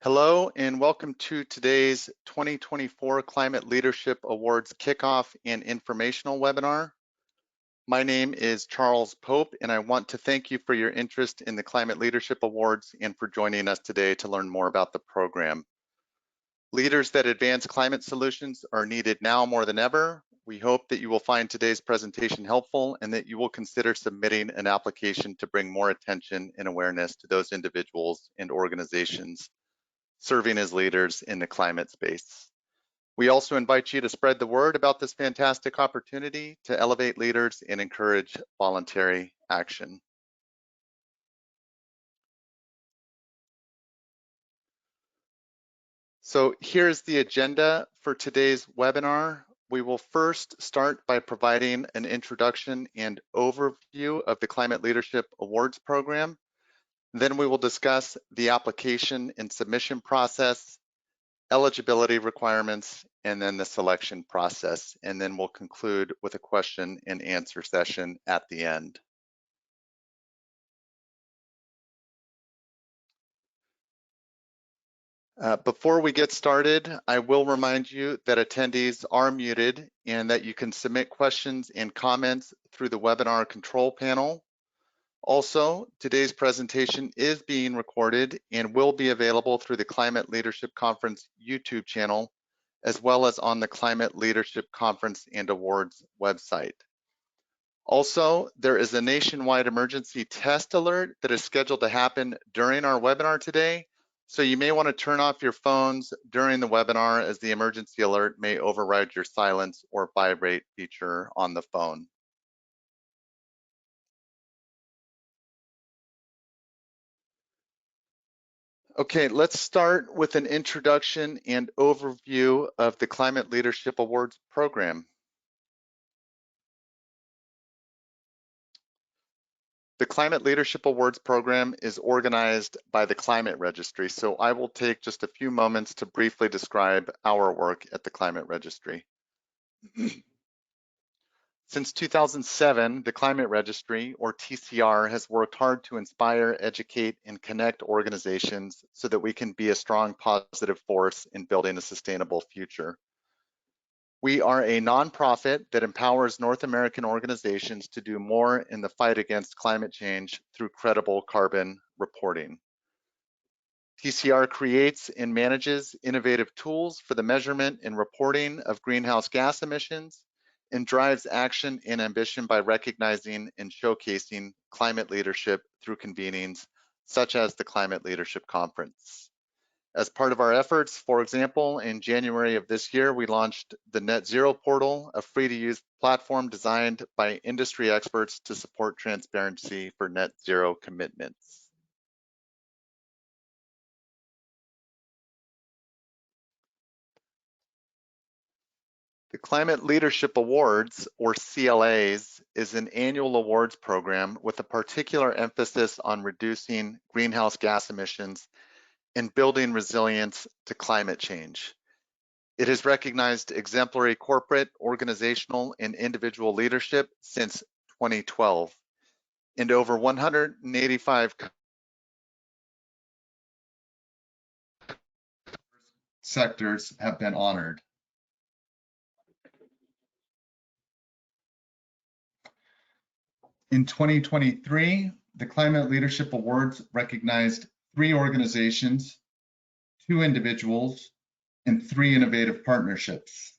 Hello and welcome to today's 2024 Climate Leadership Awards Kickoff and Informational Webinar. My name is Charles Pope and I want to thank you for your interest in the Climate Leadership Awards and for joining us today to learn more about the program. Leaders that advance climate solutions are needed now more than ever. We hope that you will find today's presentation helpful and that you will consider submitting an application to bring more attention and awareness to those individuals and organizations serving as leaders in the climate space. We also invite you to spread the word about this fantastic opportunity to elevate leaders and encourage voluntary action. So here's the agenda for today's webinar. We will first start by providing an introduction and overview of the Climate Leadership Awards program. Then we will discuss the application and submission process, eligibility requirements, and then the selection process. And then we'll conclude with a question and answer session at the end. Before we get started, I will remind you that attendees are muted and that you can submit questions and comments through the webinar control panel. Also, today's presentation is being recorded and will be available through the Climate Leadership Conference YouTube channel, as well as on the Climate Leadership Conference and Awards website. Also, there is a nationwide emergency test alert that is scheduled to happen during our webinar today. So you may want to turn off your phones during the webinar as the emergency alert may override your silence or vibrate feature on the phone. Okay, let's start with an introduction and overview of the Climate Leadership Awards program. The Climate Leadership Awards program is organized by the Climate Registry, so I will take just a few moments to briefly describe our work at the Climate Registry. Since 2007, the Climate Registry, or TCR, has worked hard to inspire, educate, and connect organizations so that we can be a strong positive force in building a sustainable future. We are a nonprofit that empowers North American organizations to do more in the fight against climate change through credible carbon reporting. TCR creates and manages innovative tools for the measurement and reporting of greenhouse gas emissions and drives action and ambition by recognizing and showcasing climate leadership through convenings such as the Climate Leadership Conference. As part of our efforts, for example, in January of this year, we launched the Net Zero Portal, a free-to-use platform designed by industry experts to support transparency for net zero commitments. The Climate Leadership Awards, or CLAs, is an annual awards program with a particular emphasis on reducing greenhouse gas emissions and building resilience to climate change. It has recognized exemplary corporate, organizational, and individual leadership since 2012, and over 185 sectors have been honored. In 2023, the Climate Leadership Awards recognized 3 organizations, 2 individuals, and 3 innovative partnerships.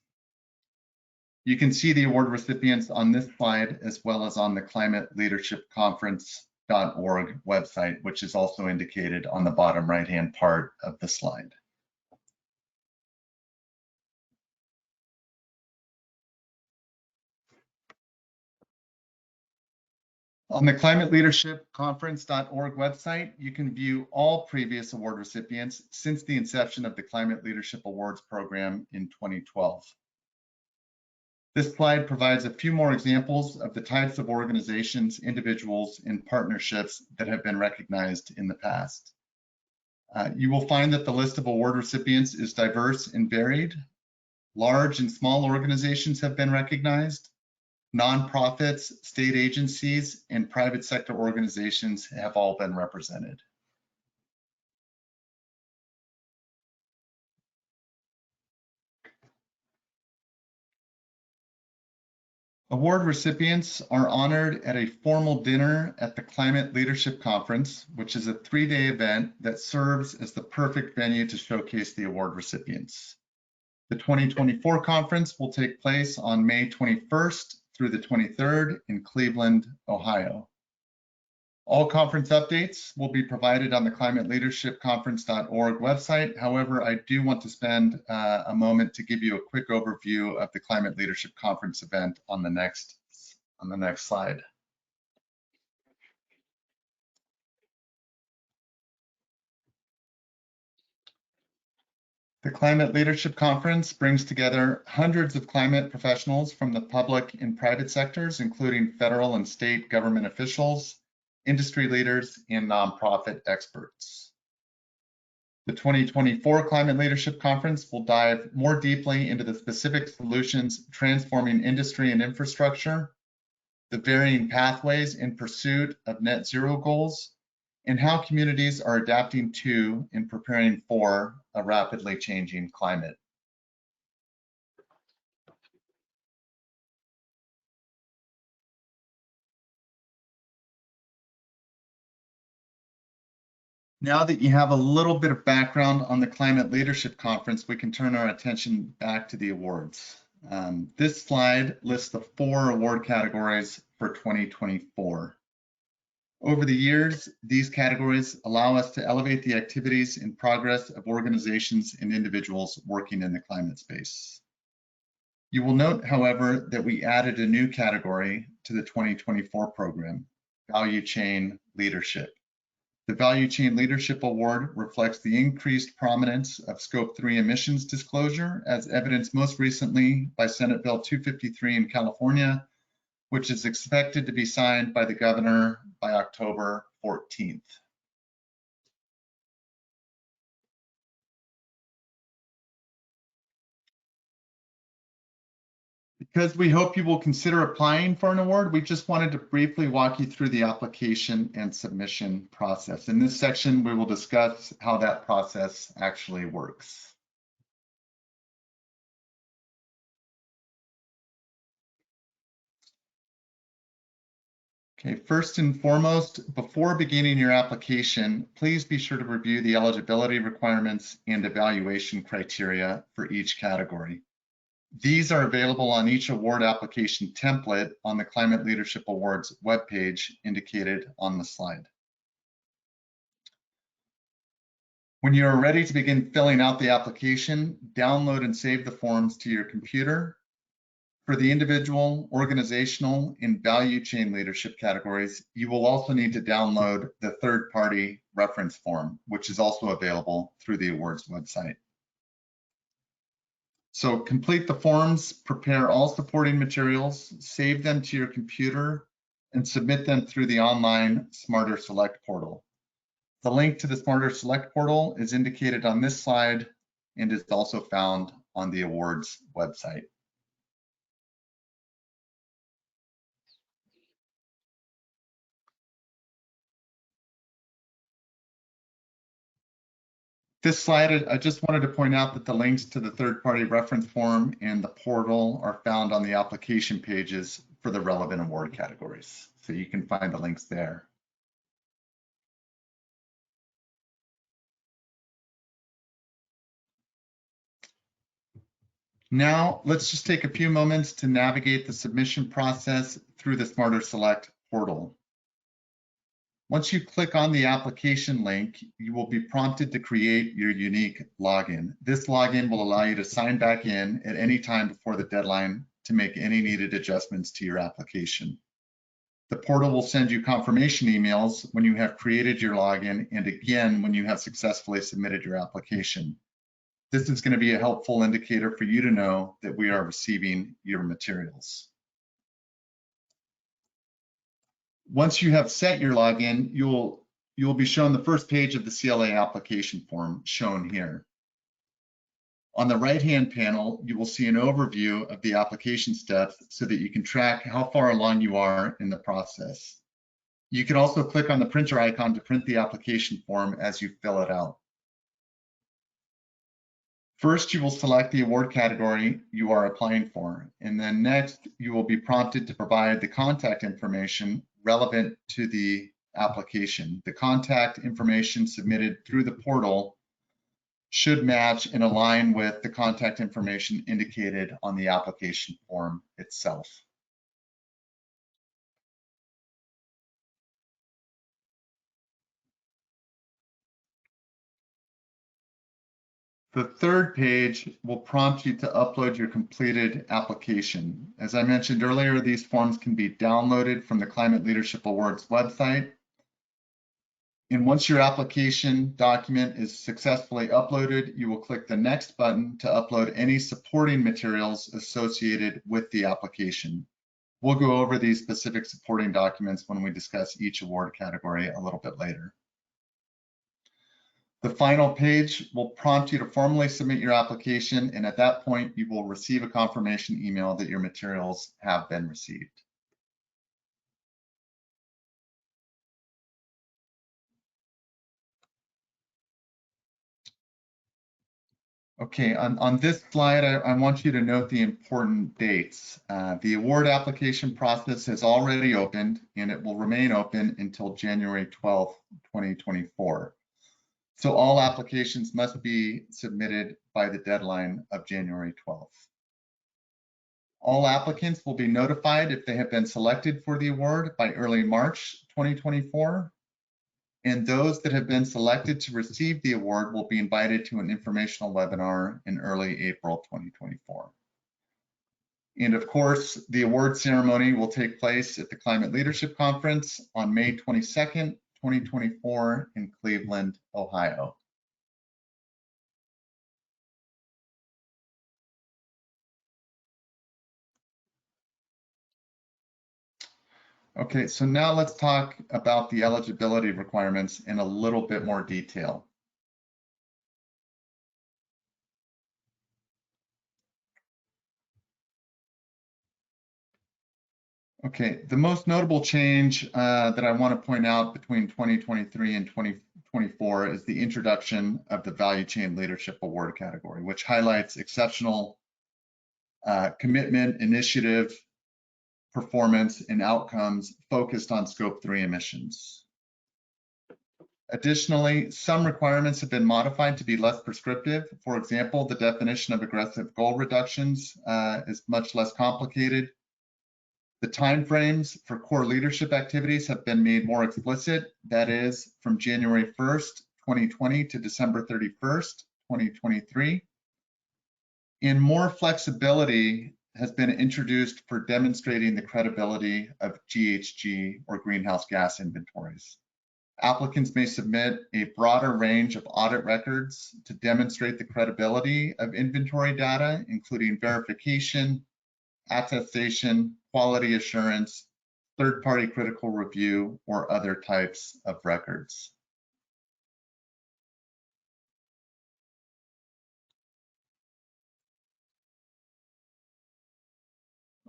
You can see the award recipients on this slide as well as on the climateleadershipconference.org website, which is also indicated on the bottom right-hand part of the slide. On the climateleadershipconference.org website, you can view all previous award recipients since the inception of the Climate Leadership Awards program in 2012. This slide provides a few more examples of the types of organizations, individuals, and partnerships that have been recognized in the past. You will find that the list of award recipients is diverse and varied. Large and small organizations have been recognized. Nonprofits, state agencies, and private sector organizations have all been represented. Award recipients are honored at a formal dinner at the Climate Leadership Conference, which is a 3-day event that serves as the perfect venue to showcase the award recipients. The 2024 conference will take place on May 21st through the 23rd in Cleveland, Ohio. All conference updates will be provided on the climateleadershipconference.org website. However, I do want to spend a moment to give you a quick overview of the Climate Leadership Conference event on the next slide. The Climate Leadership Conference brings together hundreds of climate professionals from the public and private sectors, including federal and state government officials, industry leaders, and nonprofit experts. The 2024 Climate Leadership Conference will dive more deeply into the specific solutions transforming industry and infrastructure, the varying pathways in pursuit of net zero goals, and how communities are adapting to and preparing for a rapidly changing climate. Now that you have a little bit of background on the Climate Leadership Conference, we can turn our attention back to the awards. This slide lists the 4 award categories for 2024. Over the years, these categories allow us to elevate the activities and progress of organizations and individuals working in the climate space. You will note, however, that we added a new category to the 2024 program, Value Chain Leadership. The Value Chain Leadership Award reflects the increased prominence of Scope 3 emissions disclosure, as evidenced most recently by Senate Bill 253 in California, which is expected to be signed by the governor by October 14th. Because we hope you will consider applying for an award, we just wanted to briefly walk you through the application and submission process. In this section, we will discuss how that process actually works. Okay, first and foremost, before beginning your application, please be sure to review the eligibility requirements and evaluation criteria for each category. These are available on each award application template on the Climate Leadership Awards webpage indicated on the slide. When you are ready to begin filling out the application, download and save the forms to your computer. For the individual, organizational, and value chain leadership categories, you will also need to download the third-party reference form, which is also available through the awards website. So complete the forms, prepare all supporting materials, save them to your computer, and submit them through the online SmarterSelect portal. The link to the SmarterSelect portal is indicated on this slide and is also found on the awards website. This slide, I just wanted to point out that the links to the third-party reference form and the portal are found on the application pages for the relevant award categories. So you can find the links there. Now, let's just take a few moments to navigate the submission process through the SmarterSelect portal. Once you click on the application link, you will be prompted to create your unique login. This login will allow you to sign back in at any time before the deadline to make any needed adjustments to your application. The portal will send you confirmation emails when you have created your login and again when you have successfully submitted your application. This is going to be a helpful indicator for you to know that we are receiving your materials. Once you have set your login, you will be shown the first page of the CLA application form shown here. On the right-hand panel, you will see an overview of the application steps so that you can track how far along you are in the process. You can also click on the printer icon to print the application form as you fill it out. First, you will select the award category you are applying for, and then next, you will be prompted to provide the contact information relevant to the application. The contact information submitted through the portal should match and align with the contact information indicated on the application form itself. The third page will prompt you to upload your completed application. As I mentioned earlier, these forms can be downloaded from the Climate Leadership Awards website. And once your application document is successfully uploaded, you will click the next button to upload any supporting materials associated with the application. We'll go over these specific supporting documents when we discuss each award category a little bit later. The final page will prompt you to formally submit your application, and at that point, you will receive a confirmation email that your materials have been received. Okay, on this slide, I want you to note the important dates. The award application process has already opened, and it will remain open until January 12th, 2024. So all applications must be submitted by the deadline of January 12th. All applicants will be notified if they have been selected for the award by early March 2024. And those that have been selected to receive the award will be invited to an informational webinar in early April 2024. And of course, the award ceremony will take place at the Climate Leadership Conference on May 22nd, 2024 in Cleveland, Ohio. Okay, so now let's talk about the eligibility requirements in a little bit more detail. Okay, the most notable change that I want to point out between 2023 and 2024 is the introduction of the Value Chain Leadership Award category, which highlights exceptional commitment, initiative, performance, and outcomes focused on Scope 3 emissions. Additionally, some requirements have been modified to be less prescriptive. For example, the definition of aggressive goal reductions is much less complicated. The timeframes for core leadership activities have been made more explicit. That is from January 1st, 2020 to December 31st, 2023. And more flexibility has been introduced for demonstrating the credibility of GHG or greenhouse gas inventories. Applicants may submit a broader range of audit records to demonstrate the credibility of inventory data, including verification, attestation, quality assurance, third-party critical review, or other types of records.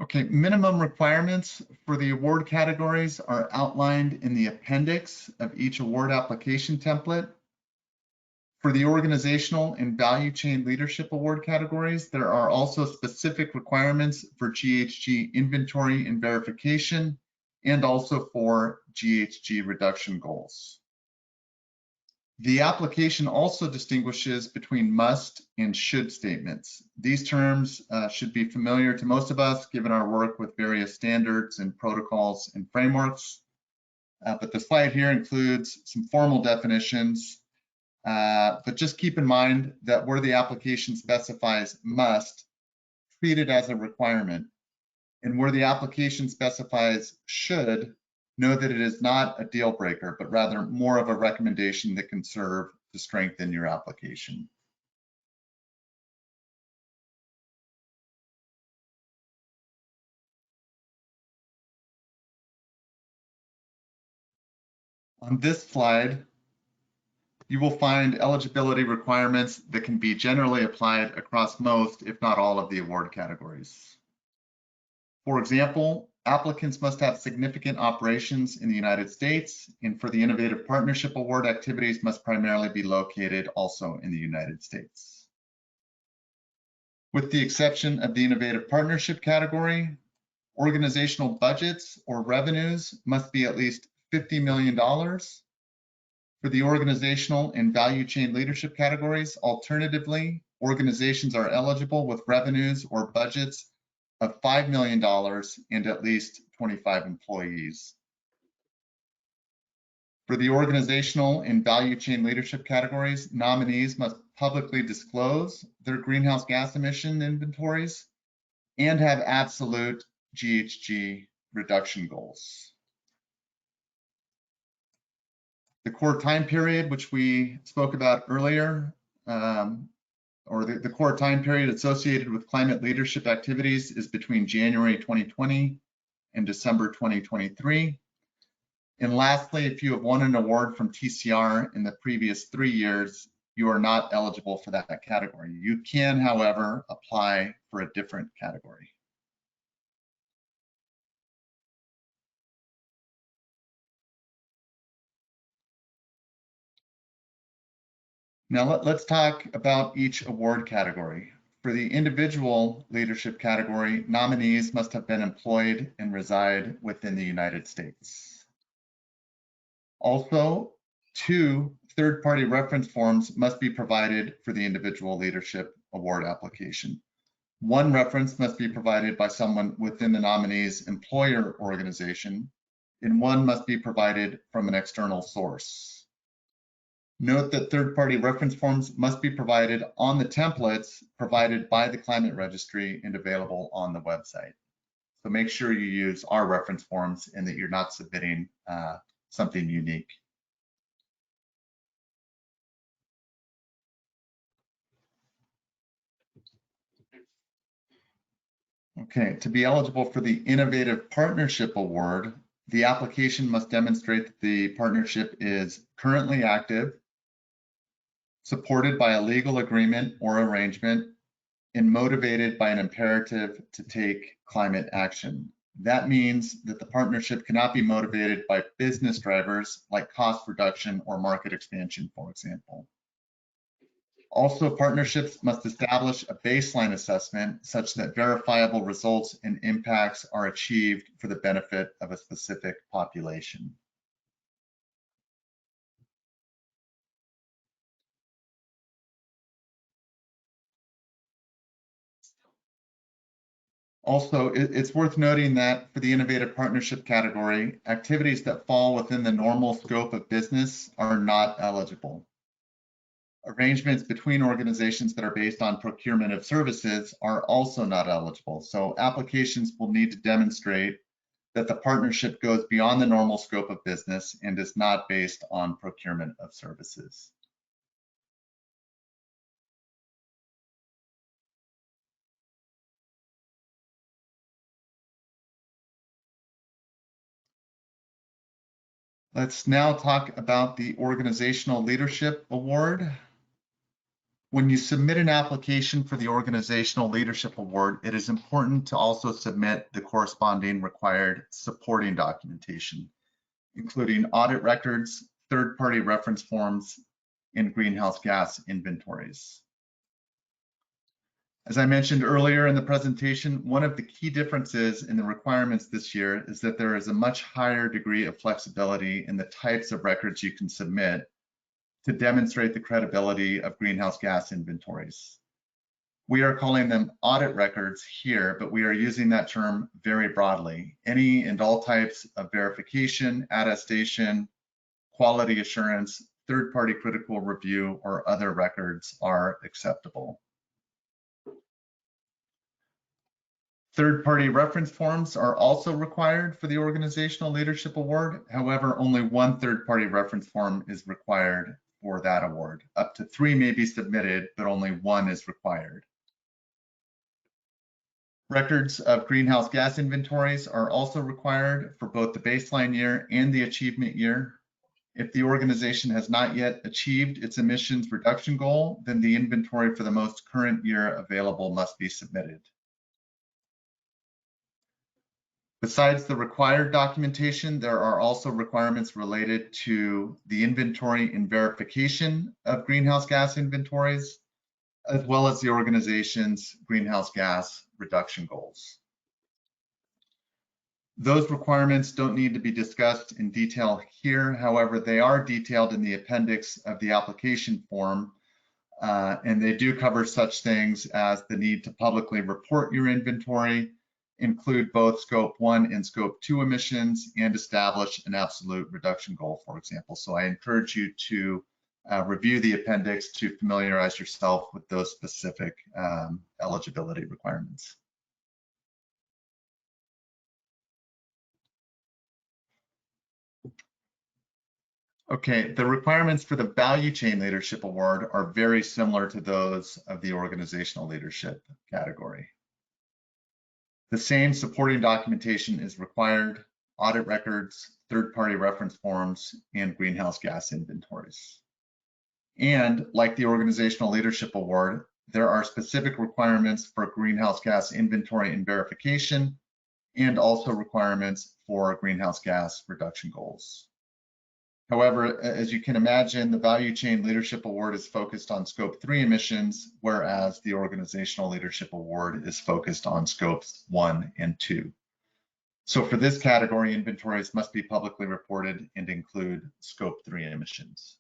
Okay, minimum requirements for the award categories are outlined in the appendix of each award application template. For the organizational and value chain leadership award categories, there are also specific requirements for GHG inventory and verification, and also for GHG reduction goals. The application also distinguishes between must and should statements. These terms should be familiar to most of us given our work with various standards and protocols and frameworks. But the slide here includes some formal definitions, but just keep in mind that where the application specifies must, treat it as a requirement. And where the application specifies should, know that it is not a deal breaker, but rather more of a recommendation that can serve to strengthen your application. On this slide, you will find eligibility requirements that can be generally applied across most, if not all, of the award categories. For example, applicants must have significant operations in the United States, and for the Innovative Partnership Award, activities must primarily be located also in the United States. With the exception of the innovative partnership category, organizational budgets or revenues must be at least $50 million. For the organizational and value chain leadership categories, alternatively, organizations are eligible with revenues or budgets of $5 million and at least 25 employees. For the organizational and value chain leadership categories, nominees must publicly disclose their greenhouse gas emission inventories and have absolute GHG reduction goals. The core time period, which we spoke about earlier, or the core time period associated with climate leadership activities is between January 2020 and December 2023. And lastly, if you have won an award from TCR in the previous 3 years, you are not eligible for that category. You can, however, apply for a different category. Now let's talk about each award category. For the individual leadership category, nominees must have been employed and reside within the United States. Also, 2 third-party reference forms must be provided for the individual leadership award application. 1 reference must be provided by someone within the nominee's employer organization, and 1 must be provided from an external source. Note that third-party reference forms must be provided on the templates provided by the Climate Registry and available on the website. So make sure you use our reference forms and that you're not submitting something unique. Okay, to be eligible for the Innovative Partnership Award, the application must demonstrate that the partnership is currently active, supported by a legal agreement or arrangement, and motivated by an imperative to take climate action. That means that the partnership cannot be motivated by business drivers like cost reduction or market expansion, for example. Also, partnerships must establish a baseline assessment such that verifiable results and impacts are achieved for the benefit of a specific population. Also, it's worth noting that for the innovative partnership category, activities that fall within the normal scope of business are not eligible. Arrangements between organizations that are based on procurement of services are also not eligible. So applications will need to demonstrate that the partnership goes beyond the normal scope of business and is not based on procurement of services. Let's now talk about the Organizational Leadership Award. When you submit an application for the Organizational Leadership Award, it is important to also submit the corresponding required supporting documentation, including audit records, third-party reference forms, and greenhouse gas inventories. As I mentioned earlier in the presentation, one of the key differences in the requirements this year is that there is a much higher degree of flexibility in the types of records you can submit to demonstrate the credibility of greenhouse gas inventories. We are calling them audit records here, but we are using that term very broadly. Any and all types of verification, attestation, quality assurance, third-party critical review, or other records are acceptable. Third-party reference forms are also required for the Organizational Leadership Award. However, only 1 third-party reference form is required for that award. Up to 3 may be submitted, but only 1 is required. Records of greenhouse gas inventories are also required for both the baseline year and the achievement year. If the organization has not yet achieved its emissions reduction goal, then the inventory for the most current year available must be submitted. Besides the required documentation, there are also requirements related to the inventory and verification of greenhouse gas inventories, as well as the organization's greenhouse gas reduction goals. Those requirements don't need to be discussed in detail here. However, they are detailed in the appendix of the application form, and they do cover such things as the need to publicly report your inventory, include both Scope 1 and Scope 2 emissions, and establish an absolute reduction goal, for example. So I encourage you to review the appendix to familiarize yourself with those specific eligibility requirements. Okay, the requirements for the Value Chain Leadership Award are very similar to those of the Organizational Leadership category. The same supporting documentation is required: audit records, third-party reference forms, and greenhouse gas inventories. And like the Organizational Leadership Award, there are specific requirements for greenhouse gas inventory and verification, and also requirements for greenhouse gas reduction goals. However, as you can imagine, the Value Chain Leadership Award is focused on Scope 3 emissions, whereas the Organizational Leadership Award is focused on Scopes 1 and 2. So for this category, inventories must be publicly reported and include Scope 3 emissions.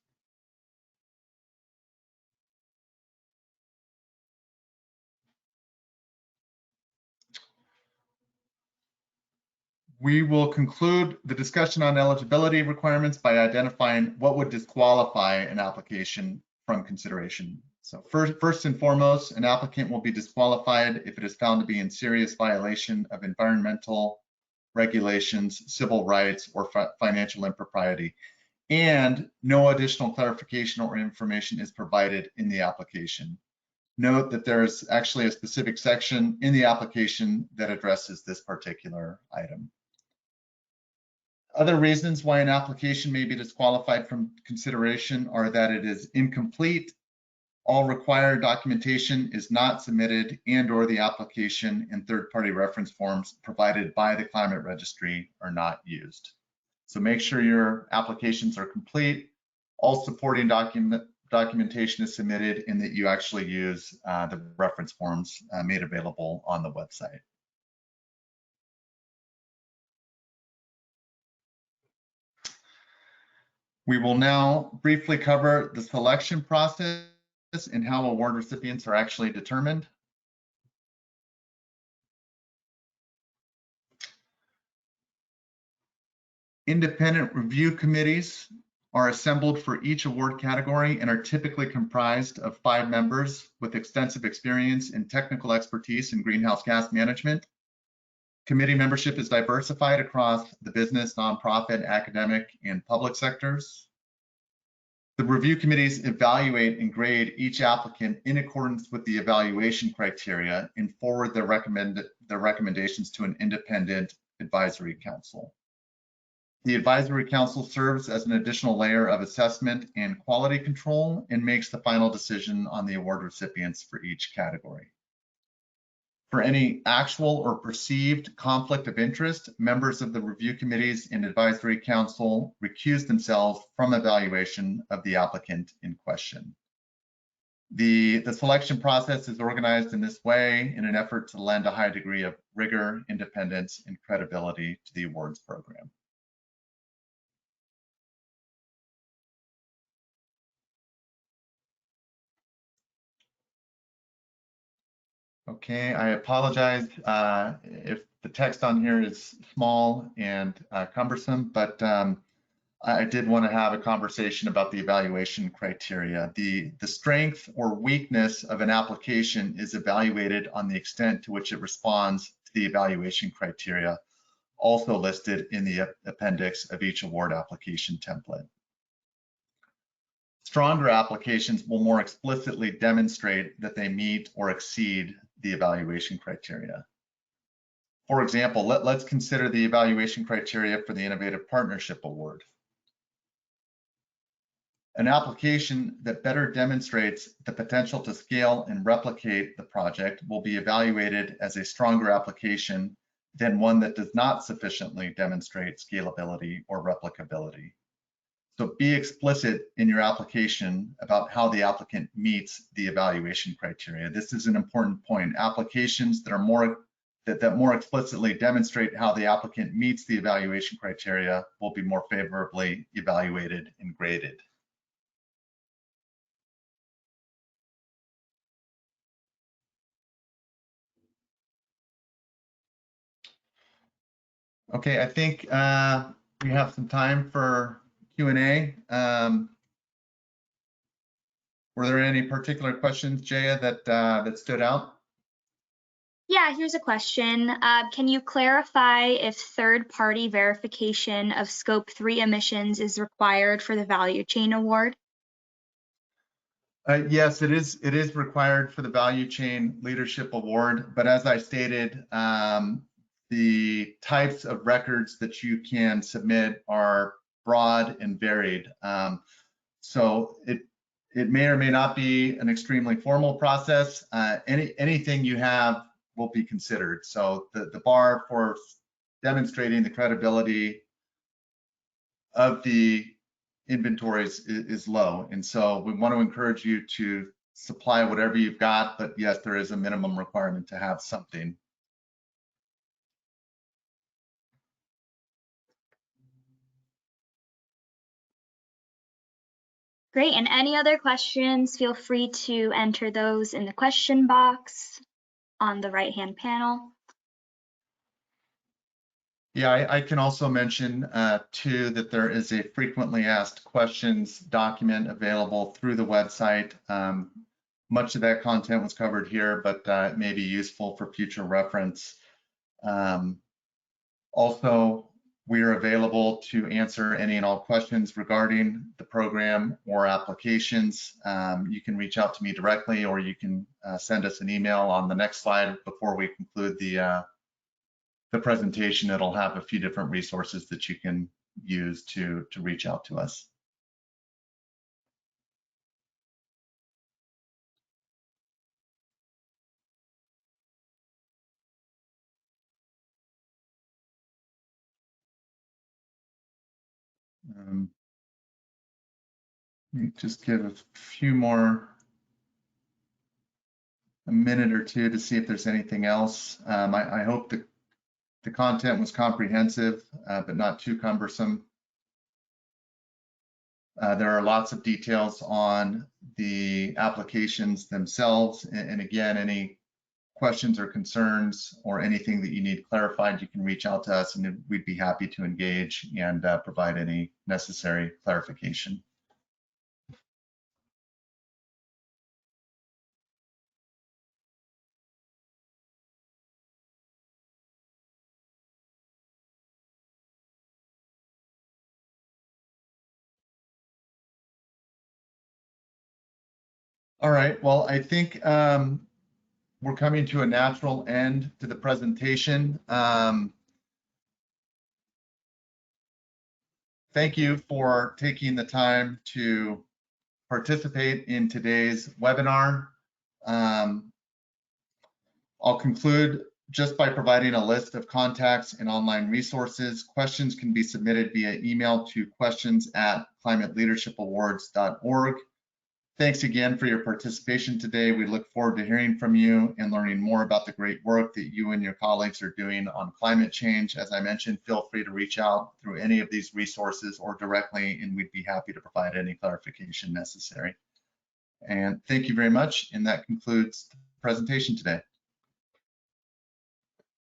We will conclude the discussion on eligibility requirements by identifying what would disqualify an application from consideration. So first and foremost, an applicant will be disqualified if it is found to be in serious violation of environmental regulations, civil rights, or financial impropriety, and no additional clarification or information is provided in the application. Note that there's actually a specific section in the application that addresses this particular item. Other reasons why an application may be disqualified from consideration are that it is incomplete, all required documentation is not submitted, and/or the application and third-party reference forms provided by the climate registry are not used. So make sure your applications are complete, all supporting documentation is submitted, and that you actually use the reference forms made available on the website. We will now briefly cover the selection process and how award recipients are actually determined. Independent review committees are assembled for each award category and are typically comprised of 5 members with extensive experience and technical expertise in greenhouse gas management. Committee membership is diversified across the business, nonprofit, academic, and public sectors. The review committees evaluate and grade each applicant in accordance with the evaluation criteria and forward their recommendations to an independent advisory council. The advisory council serves as an additional layer of assessment and quality control and makes the final decision on the award recipients for each category. For any actual or perceived conflict of interest, members of the review committees and advisory council recuse themselves from evaluation of the applicant in question. The selection process is organized in this way in an effort to lend a high degree of rigor, independence, and credibility to the awards program. Okay, I apologize if the text on here is small and cumbersome, but I did want to have a conversation about the evaluation criteria. The strength or weakness of an application is evaluated on the extent to which it responds to the evaluation criteria, also listed in the appendix of each award application template. Stronger applications will more explicitly demonstrate that they meet or exceed the evaluation criteria. For example, let's consider the evaluation criteria for the Innovative Partnership Award. An application that better demonstrates the potential to scale and replicate the project will be evaluated as a stronger application than one that does not sufficiently demonstrate scalability or replicability. So be explicit in your application about how the applicant meets the evaluation criteria. This is an important point. Applications that are more explicitly demonstrate how the applicant meets the evaluation criteria will be more favorably evaluated and graded. Okay, I think we have some time for Q&A. Were there any particular questions, Jaya, that stood out? Yeah, here's a question. Can you clarify if third-party verification of Scope 3 emissions is required for the value chain award? Yes, it is required for the Value Chain Leadership Award, but as I stated, the types of records that you can submit are broad and varied. So it may or may not be an extremely formal process. Anything you have will be considered. So the bar for demonstrating the credibility of the inventories is low. And so we want to encourage you to supply whatever you've got, but yes, there is a minimum requirement to have something. Great, and any other questions, feel free to enter those in the question box on the right-hand panel. Yeah, I can also mention too that there is a frequently asked questions document available through the website. Much of that content was covered here, but it may be useful for future reference. Also, we are available to answer any and all questions regarding the program or applications. You can reach out to me directly, or you can send us an email on the next slide before we conclude the presentation. It'll have a few different resources that you can use to reach out to us. Let me just give a few more, a minute or two to see if there's anything else. I hope the content was comprehensive, but not too cumbersome. There are lots of details on the applications themselves. And again, any questions or concerns or anything that you need clarified, you can reach out to us and we'd be happy to engage and provide any necessary clarification. All right, well, I think we're coming to a natural end to the presentation. Thank you for taking the time to participate in today's webinar. I'll conclude just by providing a list of contacts and online resources. Questions can be submitted via email to questions@climateleadershipawards.org. Thanks again for your participation today. We look forward to hearing from you and learning more about the great work that you and your colleagues are doing on climate change. As I mentioned, feel free to reach out through any of these resources or directly, and we'd be happy to provide any clarification necessary. And thank you very much. And that concludes the presentation today.